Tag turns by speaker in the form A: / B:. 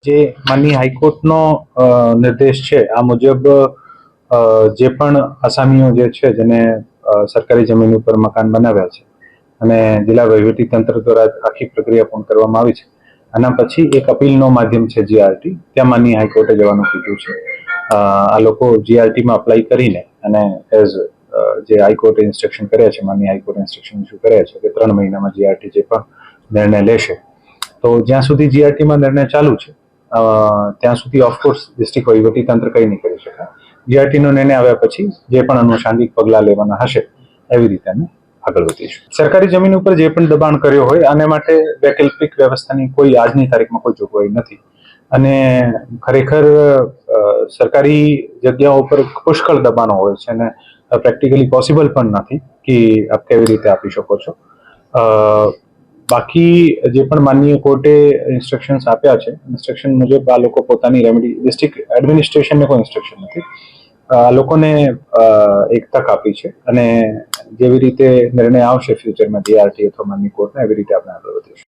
A: જે માનનીય હાઈકોર્ટનો નિર્દેશ છે આ મુજબ જે પણ આસામીઓ જે છે જેને સરકારી જમીન ઉપર મકાન બનાવ્યા છે અને જિલ્લા વહીવટી તંત્ર દ્વારા આખી પ્રક્રિયા પૂર્ણ કરવામાં આવી છે. આના પછી એક અપીલનો માધ્યમ છે જીઆરટી, ત્યાં માનનીય હાઈકોર્ટે જવાનું કીધું છે. આ લોકો જીઆરટીમાં અપ્લાય કરીને અને એઝ જે હાઈકોર્ટે ઇન્સ્ટ્રક્શન કર્યા છે, માનનીય હાઈકોર્ટે ઇન્સ્ટ્રક્શન ઇસ્યુ કર્યા છે કે 3 મહિનામાં જીઆરટી જે પણ નિર્ણય લેશે, તો જ્યાં સુધી જીઆરટીમાં નિર્ણય ચાલુ છે ત્યાં સુધી ઓફકોર્સ ડિસ્ટ્રિક્ટ વહીવટી તંત્ર કંઈ નહીં કરી શકે. જીઆરટીનો નિર્ણય આવ્યા પછી જે પણ અનુષાંગિક પગલાં લેવાના હશે એવી રીતે અમે આગળ વધીશું. સરકારી જમીન ઉપર જે પણ દબાણ કર્યો હોય આને માટે વૈકલ્પિક વ્યવસ્થાની કોઈ આજની તારીખમાં કોઈ જોગવાઈ નથી અને ખરેખર સરકારી જગ્યાઓ ઉપર પુષ્કળ દબાણો હોય છે અને પ્રેક્ટિકલી પોસિબલ પણ નથી કે આપ કેવી રીતે આપી શકો છો. બાકી જે પણ માનનીય કોર્ટે ઇન્સ્ટ્રક્શન્સ આપ્યા છે, ઇન્સ્ટ્રક્શન મુજબ આ લોકો પોતાની રેમેડી, ડિસ્ટ્રિક્ટ એડમિનિસ્ટ્રેશનને કોઈ ઇન્સ્ટ્રક્શન નથી, આ લોકોને એક તક આપી છે અને જેવી રીતે નિર્ણય આવશે ફ્યુચરમાં જીઆરટી અથવા માનનીય કોર્ટના, એવી રીતે આપણે આગળ વધીશું.